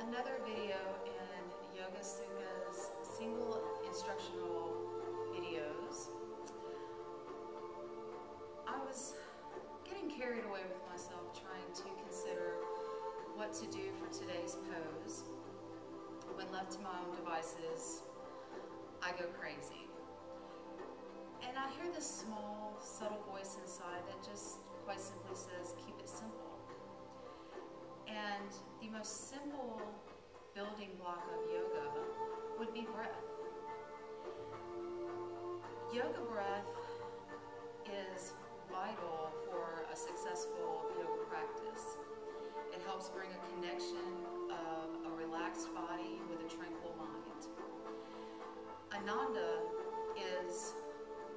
another video in Yoga Sukha's single instructional videos. I was getting carried away with myself trying to consider what to do for today's pose. When left to my own devices, I go crazy. And I hear this small, subtle voice inside that just quite simply says, keep it simple. And the most simple building block of yoga would be breath. Yoga breath is vital for a successful yoga practice. It helps bring a connection of a relaxed body with a tranquil mind. Ananda is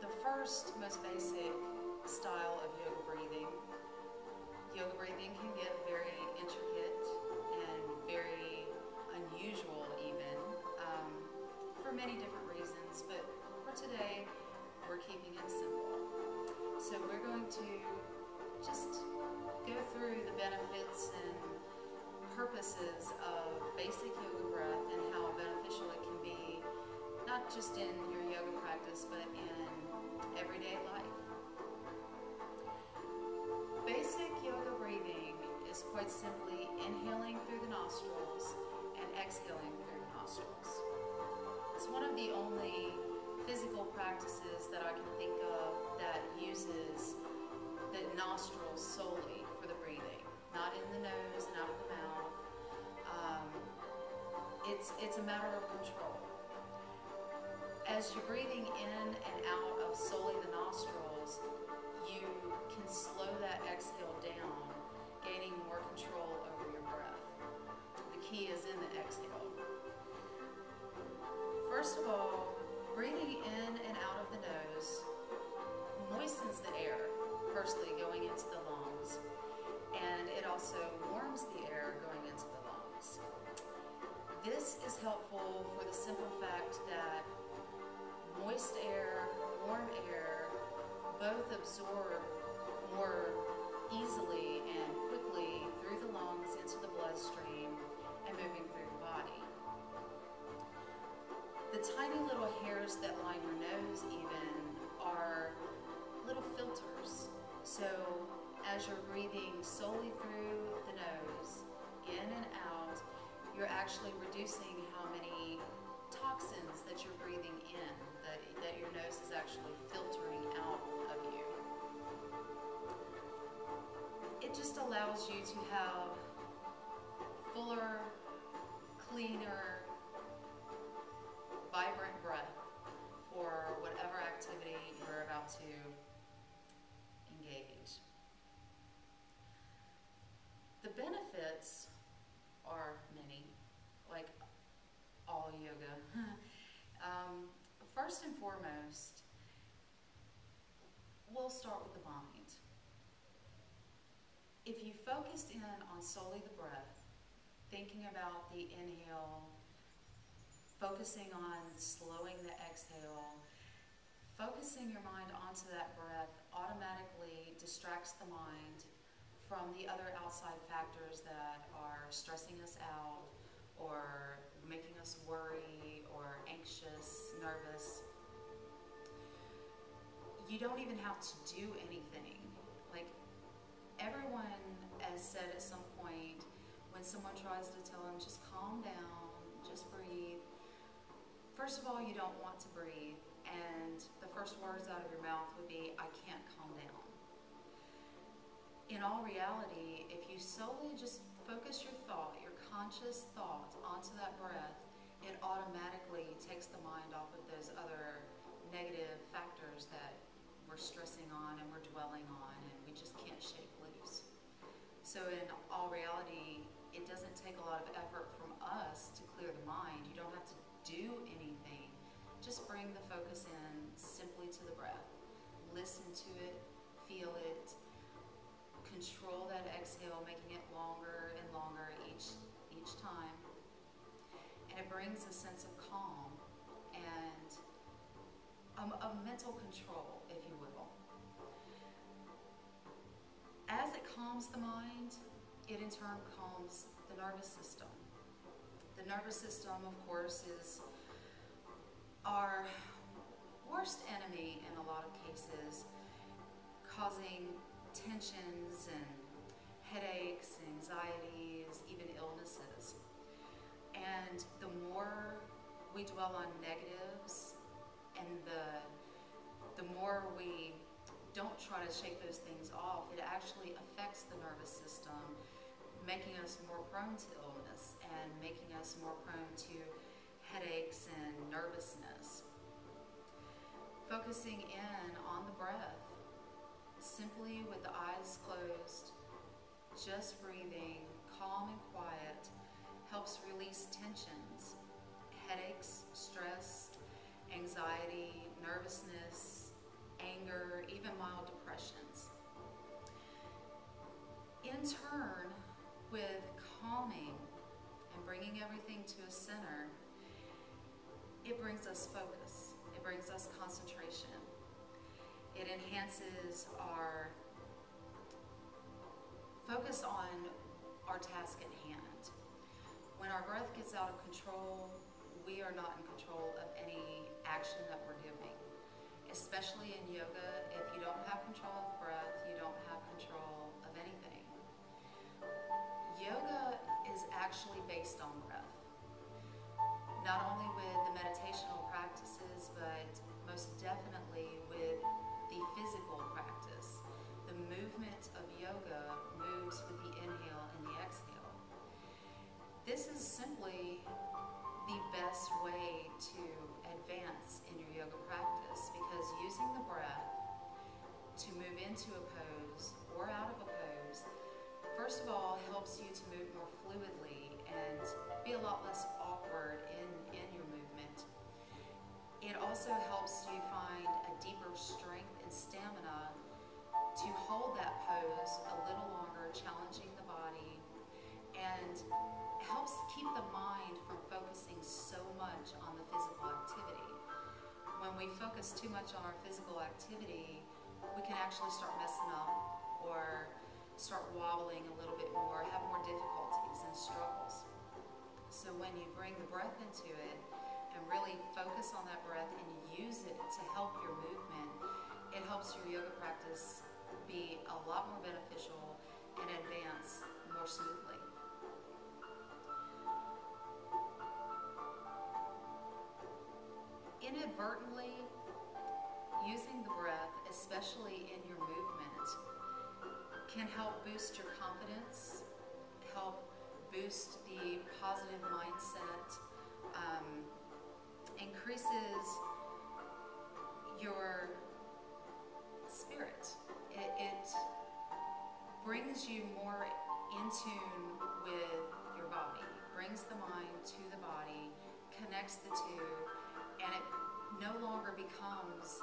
the first, most basic style of yoga breathing. Yoga breathing can get very intricate and very unusual even, for many different reasons, but for today, we're keeping it simple. So we're going to just go through the benefits and purposes of basic yoga breath and how beneficial it can be, not just in your yoga practice, but in everyday life. Basic yoga breathing is quite simply inhaling through the nostrils and exhaling through the nostrils. It's one of the only physical practices that I can think of that uses the nostrils solely for the breathing, not in the nose and out of the mouth. It's a matter of control. As you're breathing in and out of solely the nostrils, you can slow that exhale down, gaining more control over your breath. The key is in the exhale. First of all, breathing in and out of the nose moistens the air, firstly going into the lungs, and it also warms the air going into the lungs. This is helpful for the simple fact that moist air, warm air, both absorb more easily and quickly through the lungs into the bloodstream and moving through the body. The tiny little hairs that line your nose even are little filters. So as you're breathing solely through the nose, in and out, you're actually reducing how many toxins that you're breathing in, that your nose is actually filtering out of you. It just allows you to have fuller, cleaner, vibrant breath for whatever activity you're about to engage. The benefits are many, like all yoga. First and foremost, we'll start with the mind. If you focus in on solely the breath, thinking about the inhale, focusing on slowing the exhale, focusing your mind onto that breath automatically distracts the mind from the other outside factors that are stressing us out or making us worry or anxious, nervous. You don't even have to do anything. Like, everyone has said at some point when someone tries to tell them, just calm down, just breathe. First of all, you don't want to breathe, and the first words out of your mouth would be, I can't calm down. In all reality, if you solely just focus your thought, your conscious thought, onto that breath, it automatically takes the mind off of those other negative factors that we're stressing on and we're dwelling on, and we just can't shake loose. So in all reality, it doesn't take a lot of effort from us to clear the mind. You don't have to do anything. Just bring the focus in simply to the breath. Listen to it, feel it, control that exhale, making it longer and longer each time. And it brings a sense of calm and a mental control, if you will. As it calms the mind, it in turn calms the nervous system. The nervous system, of course, is our worst enemy in a lot of cases, causing tensions and headaches, anxieties, even illnesses. And the more we dwell on negatives and the more we don't try to shake those things off, it actually affects the nervous system, making us more prone to illness and making us more prone to headaches and nervousness. Focusing in on the breath, simply with the eyes closed, just breathing, calm and quiet, helps release tensions, headaches, stress, anxiety, nervousness, anger, even mild depressions. In turn, with calming and bringing everything to a center, it brings us focus. It brings us concentration. It enhances our focus on our task at hand. When our breath gets out of control, we are not in control of any action that we're doing. Especially in yoga, if you don't have control of the breath, you don't have control of anything. Yoga is actually based on breath. Not only with the meditational practices, but most definitely with the physical practice. The movement of yoga moves with the inhale and the exhale. This is simply the best way to advance in your yoga practice, because using the breath to move into a pose or out of a pose, first of all, helps you to move more fluidly and be a lot less awkward in your movement. It also helps you find a deeper strength and stamina to hold that pose a little longer, challenging the body, and helps keep the mind from focusing so much on the physical activity. When we focus too much on our physical activity, we can actually start messing up or start wobbling a little bit more, have more difficulties and struggles. So when you bring the breath into it and really focus on that breath and use it to help your movement, it helps your yoga practice be a lot more beneficial and advance more smoothly. Inadvertently, using the breath, especially in your movement, can help boost your confidence, help boost the positive mindset, increases your spirit. It brings you more in tune with your body, brings the mind to the body, connects the two, and it no longer becomes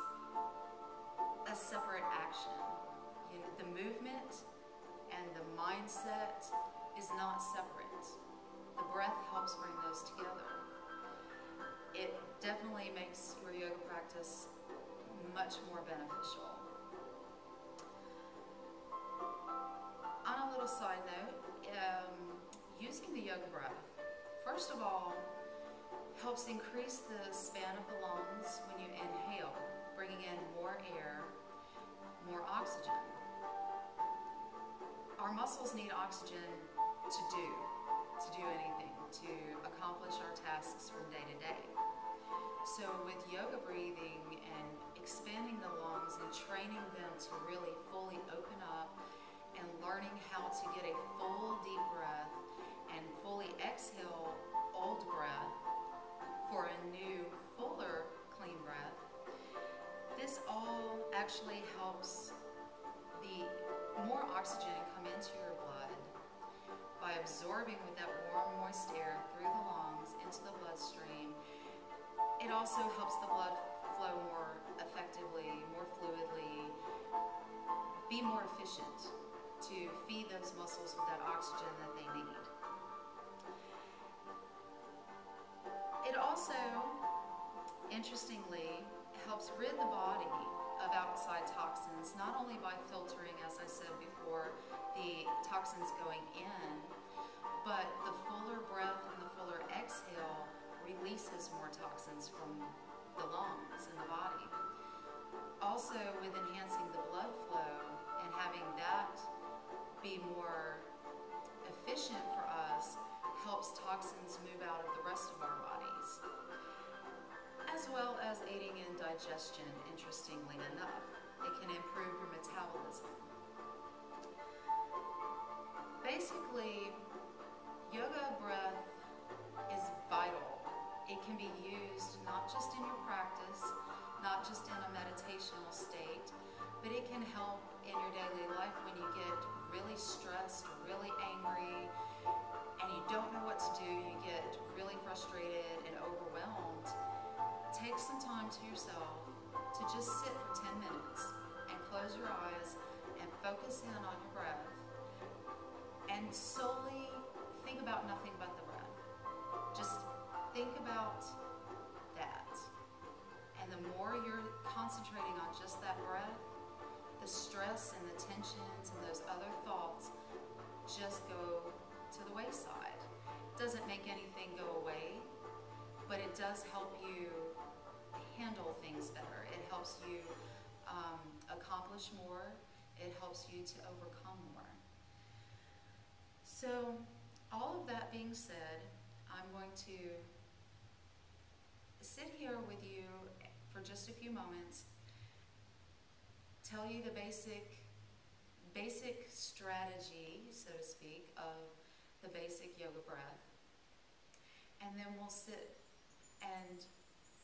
a separate action. You know, the movement and the mindset is not separate. The breath helps bring those together. It definitely makes your yoga practice much more beneficial. On a little side note, using the yoga breath, first of all, helps increase the span of the lungs when you inhale, bringing in more air, more oxygen. Our muscles need oxygen to do anything, to accomplish our tasks from day to day. So with yoga breathing and expanding the lungs and training them to really fully open up and learning how to get a full deep breath and fully exhale old breath for a new, fuller, clean breath, this all actually helps the more oxygen come into your blood by absorbing with that warm, moist air through the lungs into the bloodstream. It also helps the blood flow more effectively, more fluidly, be more efficient to feed those muscles with that oxygen that they need. It also, interestingly, helps rid the body of outside toxins, not only by filtering, as I said before, the toxins going in, but the fuller breath and the fuller exhale releases more toxins from the lungs and the body. Also, with enhancing the blood flow and having that be more efficient for us, helps toxins move out of the rest of our bodies, as well as aiding in digestion, interestingly enough. It can improve your metabolism. Basically, yoga breath is vital. It can be used not just in your practice, not just in a meditational state, but it can help in your daily life when you get really stressed or really angry and you don't know what to do, you get really frustrated and overwhelmed. Take some time to yourself to just sit for 10 minutes and close your eyes and focus in on your breath and solely think about nothing but the breath. Just think about that. And the more you're concentrating on just that breath, the stress and the tensions and those other thoughts just go to the wayside. It doesn't make anything go away, but it does help you handle things better. It helps you accomplish more. It helps you to overcome more. So, all of that being said, I'm going to sit here with you for just a few moments, tell you the basic strategy, so to speak, of the basic yoga breath, and then we'll sit and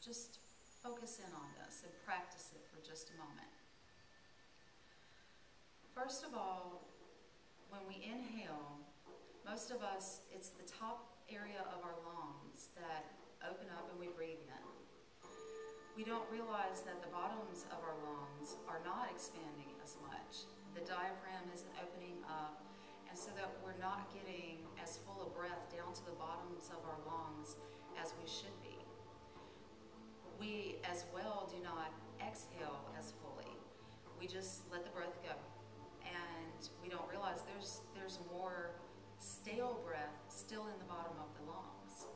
just focus in on this and practice it for just a moment. First of all, when we inhale, most of us, it's the top area of our lungs that open up and we breathe in. We don't realize that the bottoms of our lungs are not expanding as much. The diaphragm isn't opening up, and so that we're not getting as full of breath down to the bottoms of our lungs as we should be. We as well do not exhale as fully. We just let the breath go, and we don't realize there's more stale breath still in the bottom of the lungs.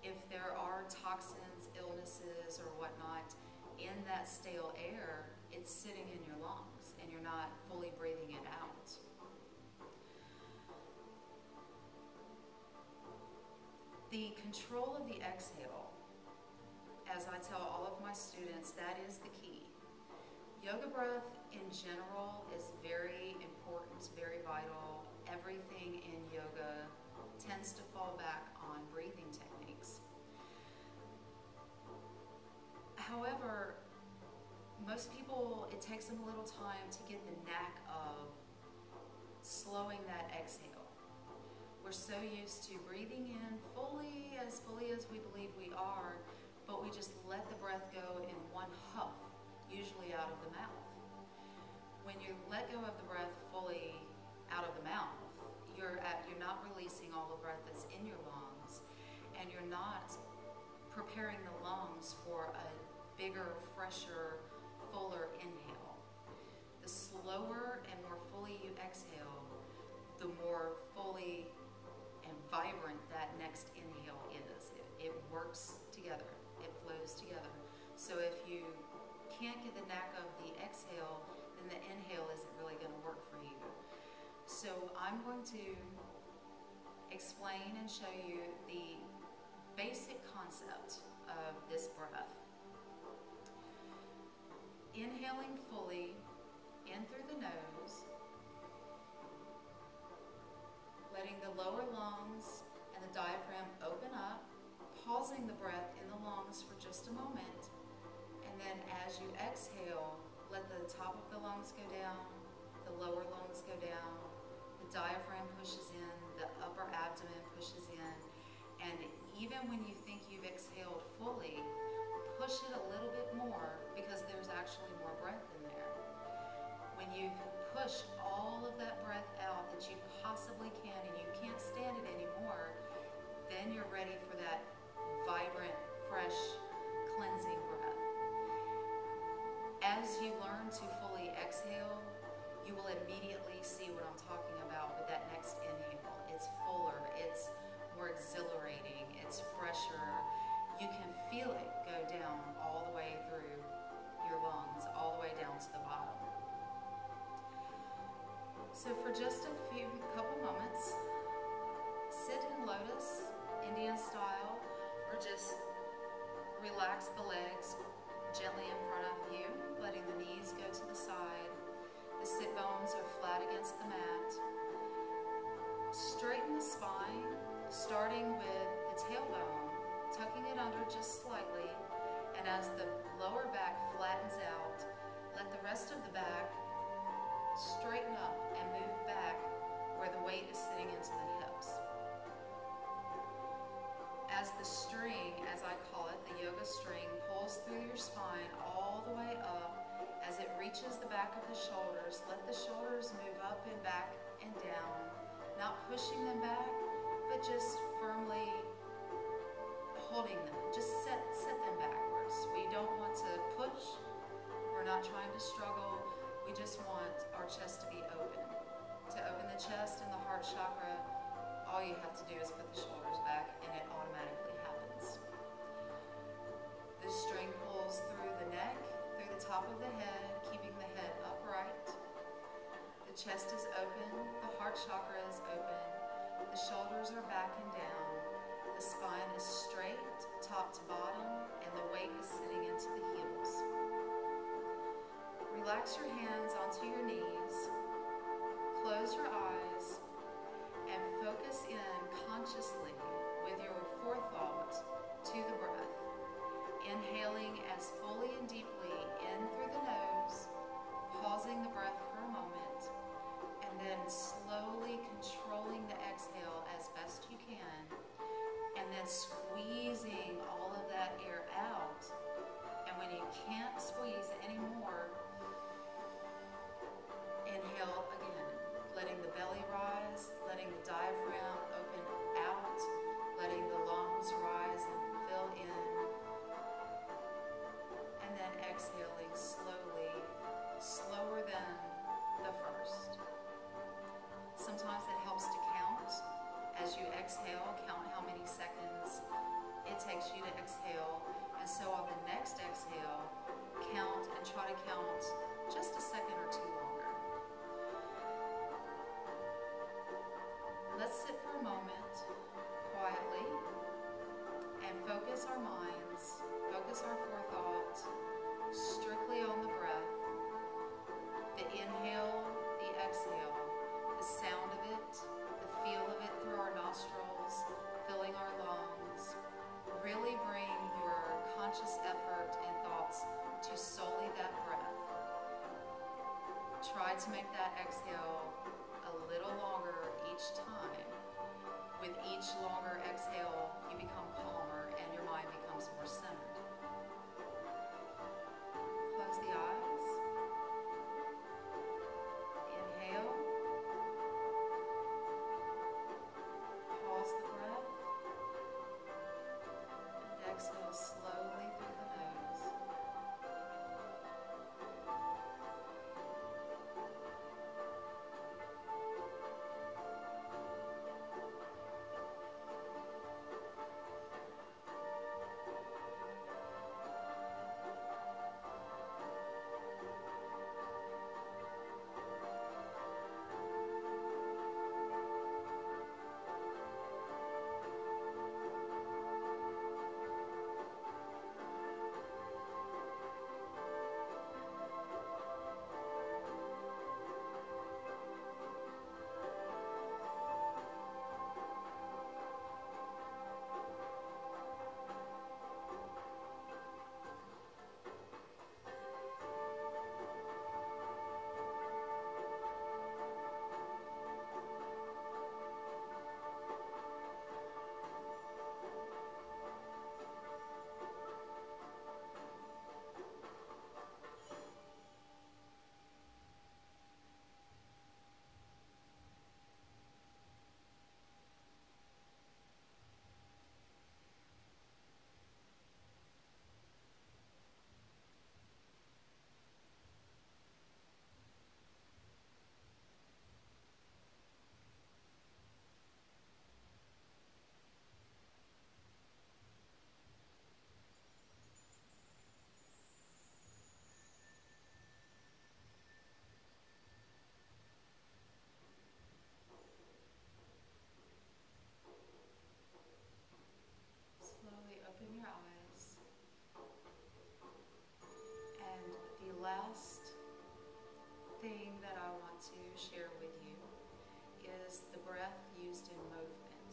If there are toxins, illnesses, or whatnot in that stale air, it's sitting in your lungs and you're not fully breathing it out. The control of the exhale, as I tell all of my students, that is the key. Yoga breath in general is very important, very vital. Everything in yoga tends to fall back on breathing techniques. However, most people, it takes them a little time to get the knack of slowing that exhale. We're so used to breathing in fully as we believe we are, but we just let the breath go in one huff, usually out of the mouth. When you let go of the breath fully out of the mouth, you're not releasing all the breath that's in your lungs, and you're not preparing the lungs for a bigger, fresher, fuller inhale. The slower and more fully you exhale, the more fully and vibrant that next inhale is. It works together. It flows together. So if you can't get the knack of the exhale, then the inhale isn't really going to work for you. So I'm going to explain and show you the basic concept of this breath. Inhaling fully in through the nose, letting the lower lungs and the diaphragm open up, pausing the breath in the lungs for just a moment, and then as you exhale, let the top of the lungs go down, the lower lungs go down, the diaphragm pushes in, the upper abdomen pushes in, and even when you think you've exhaled fully, push it a little bit more because there's actually more breath in there. When you've pushed all of that breath out that you possibly can and you can't stand it anymore, then you're ready for that vibrant, fresh, cleansing breath. As you learn to fully exhale, you will immediately see what I'm talking about with that next inhale. It's fuller, it's more exhilarating, it's fresher, for just a couple moments, sit in lotus, Indian style, or just relax the legs gently in front of you, letting the knees go to the side. The sit bones are flat against the mat. Straighten the spine, starting with the tailbone, tucking it under just slightly, and as the lower back flattens out, let the rest of the back straighten up and move back where the weight is sitting into the hips. As the string, as I call it, the yoga string, pulls through your spine all the way up, as it reaches the back of the shoulders, let the shoulders move up and back and down, not pushing them back, but just firmly holding them. Just set them backwards. We don't want to push. We're not trying to struggle. We just want our chest to be open. To open the chest and the heart chakra, all you have to do is put the shoulders back and it automatically happens. This string pulls through the neck, through the top of the head, keeping the head upright. The chest is open, the heart chakra is open, the shoulders are back and down, the spine is straight, top to bottom, and the weight is sitting into the heels. Relax your hands onto your knees, close your eyes, and focus in consciously with your forethought to the breath. Inhaling as fully and deeply in through the nose, pausing the breath for a moment, and then slowly controlling the exhale as best you can, and then squeezing all of that air out. And when you can't squeeze anymore, inhale again, letting the belly rise, letting the diaphragm open out, letting the lungs rise and fill in, and then exhaling slowly, slower than the first. Sometimes it helps to count. As you exhale, count how many seconds it takes you to exhale, and so on the next exhale, count and try to count just a second or two longer. Let's sit for a moment quietly and focus our minds, focus our forethought strictly on the breath, the inhale, the exhale, the sound of it, the feel of it through our nostrils, filling our lungs. Really bring your conscious effort and thoughts to solely that breath. Try to make that exhale a little longer each time. With each longer exhale, you become calmer and your mind becomes more centered. Close the eyes. Inhale. Pause the breath. And exhale slowly through the nose. share with you is the breath used in movement.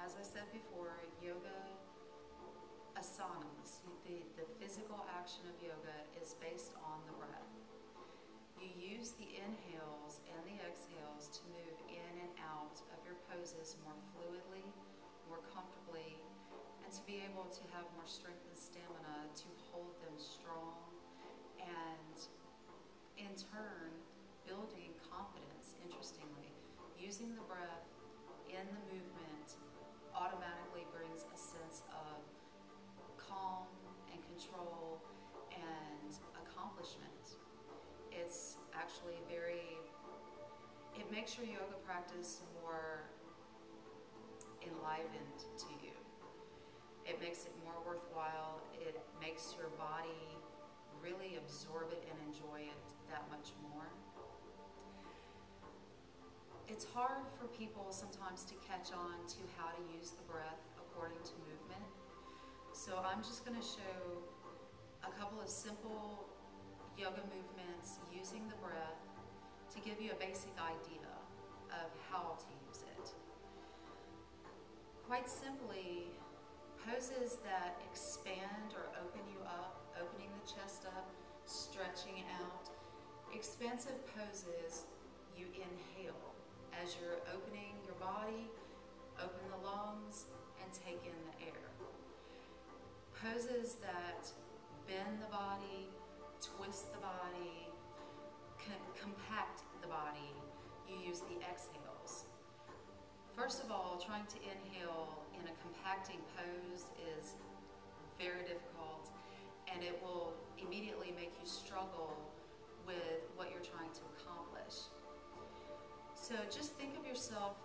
As I said before, yoga asanas, the physical action of yoga is based on the breath. You use the inhales and the exhales to move in and out of your poses more fluidly, more comfortably, and to be able to have more strength and stamina to hold them strong, and in turn building confidence. Interestingly, using the breath in the movement automatically brings a sense of calm and control and accomplishment. It's actually it makes your yoga practice more enlivened to you. It makes it more worthwhile. It makes your body really absorb it and enjoy it that much more. It's hard for people sometimes to catch on to how to use the breath according to movement. So I'm just going to show a couple of simple yoga movements using the breath to give you a basic idea of how to use it. Quite simply, poses that expand or open you up, opening the chest up, stretching out. Expansive poses, you inhale as you're opening your body, open the lungs, and take in the air. Poses that bend the body, twist the body, compact the body, you use the exhales. First of all, trying to inhale in a compacting pose is very difficult, and it will immediately make you struggle with what you're trying to accomplish. So just think of yourself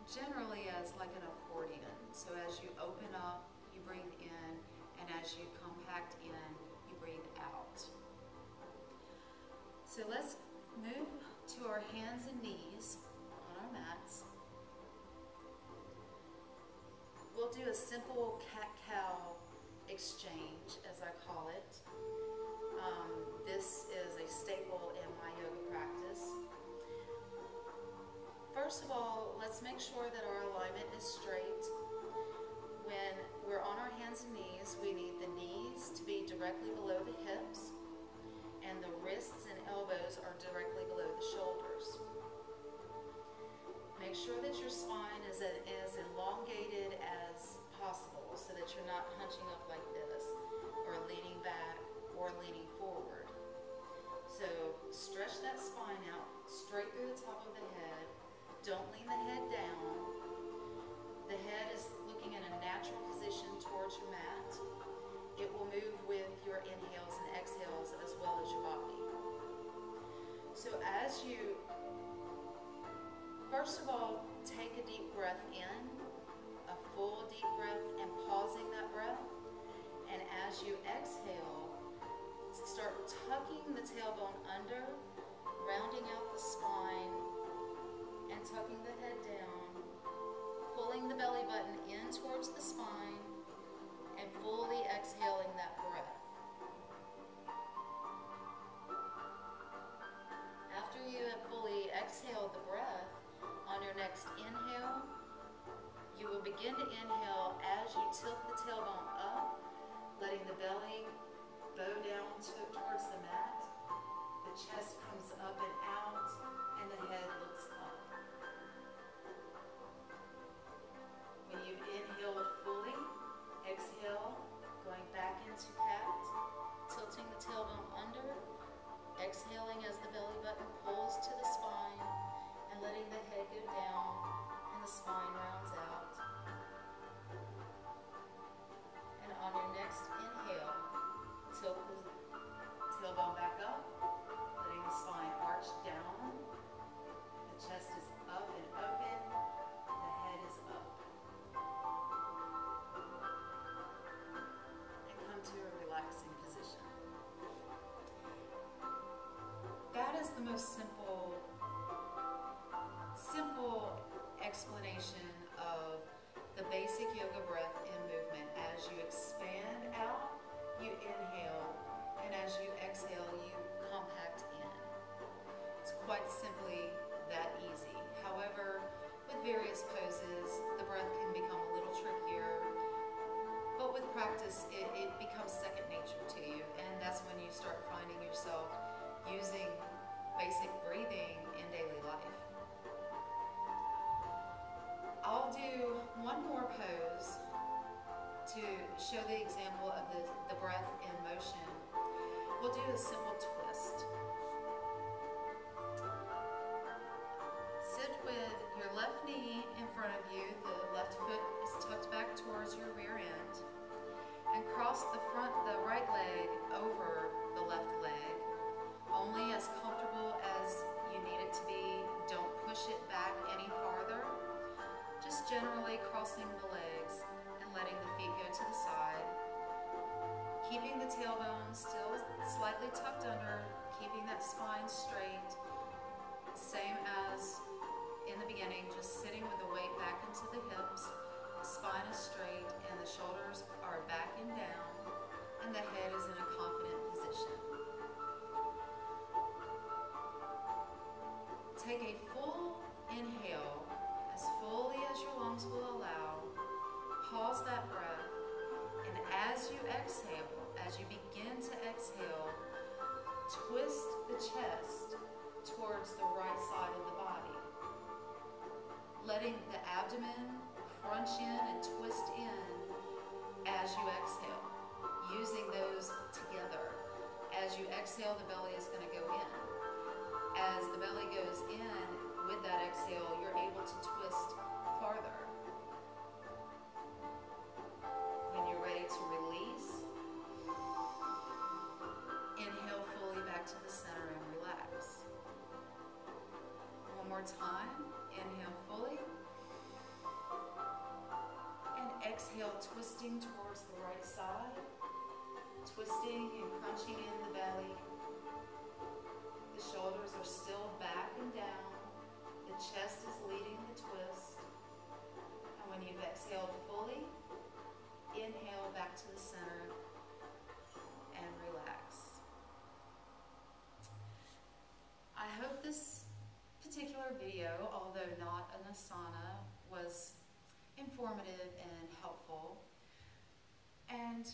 generally as like an accordion. So as you open up, you breathe in, and as you compact in, you breathe out. So let's move to our hands and knees on our mats. We'll do a simple cat-cow exchange, as I call it. This is a staple in my yoga practice. First of all, let's make sure that our alignment is straight. When we're on our hands and knees, we need the knees to be directly below the hips, and the wrists and elbows are directly below the shoulders. Make sure that your spine is as elongated as possible so that you're not hunching up like this, or leaning back, or leaning forward. So stretch that spine out straight through the top of the head. Don't lean the head down. The head is looking in a natural position towards your mat. It will move with your inhales and exhales as well as your body. So as you, first of all, take a deep breath in, a full deep breath, and pausing that breath. And as you exhale, start tucking the tailbone under, rounding out the spine, and tucking the head down, pulling the belly button in towards the spine, and fully exhaling that breath. After you have fully exhaled the breath, on your next inhale, you will begin to inhale as you tilt the tailbone up, letting the belly bow down towards the mat. The chest comes up and out, and the head looks up. When you've inhaled fully, exhale, going back into cat, tilting the tailbone under, exhaling as the belly button pulls to the spine, and letting the head go down, and the spine rounds out. And on your next inhale, tilt the tailbone back up, letting the spine arch down. The chest is up and open, the head is up. And come to a relaxing position. That is the most simple explanation of the basic yoga breath and movement. As you expand out, you inhale, and as you exhale, you compact in. It's quite simply that easy. However, with various poses, the breath can become a little trickier, but with practice, it becomes second nature to you, and that's when you start finding yourself using basic breathing in daily life. I'll do one more pose to show the example of the breath in motion. We'll do a simple twist. Sit with your left knee in front of you, the left foot is tucked back towards your rear end, and cross the right leg over the left leg, only as comfortable as you need it to be. Don't push it back any farther. Just generally crossing the legs and letting the feet go to the side. Keeping the tailbone still slightly tucked under, keeping that spine straight. Same as in the beginning, just sitting with the weight back into the hips. The spine is straight and the shoulders are back and down, and the head is in a confident position. Take a full inhale, as fully as your lungs will allow. Pause that breath, and as you exhale, as you begin to exhale, twist the chest towards the right side of the body, letting the abdomen crunch in and twist in as you exhale, using those together. As you exhale, the belly is going to go in. As the belly goes in, with that exhale, you're able to twist farther. When you're ready to release, inhale fully back to the center and relax. One more time, inhale fully, and exhale, twisting towards the right side, twisting and crunching in the belly. The shoulders are still back and down. The chest is leading the twist. And when you've exhaled fully, inhale back to the center and relax. I hope this particular video, although not an asana, was informative and helpful. And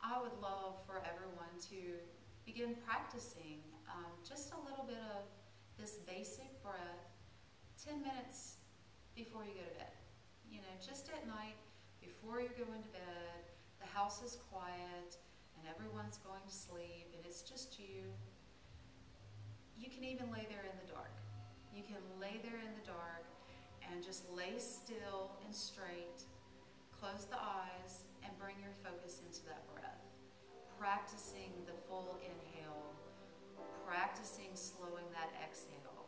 I would love for everyone to begin practicing just a little bit of this basic breath 10 minutes before you go to bed. You know, just at night before you're going to bed, the house is quiet and everyone's going to sleep and it's just you. You can even lay there in the dark. You can lay there in the dark and just lay still and straight, close the eyes, and bring your focus into that breath. Practicing the full inhale, practicing slowing that exhale.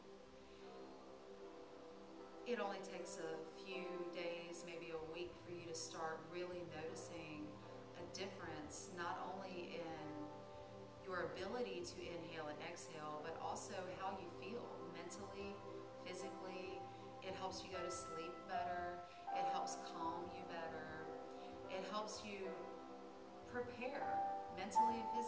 It only takes a few days, maybe a week, for you to start really noticing a difference, not only in your ability to inhale and exhale, but also how you feel mentally, physically. It helps you go to sleep better. It helps calm you better. It helps you prepare mentally and physically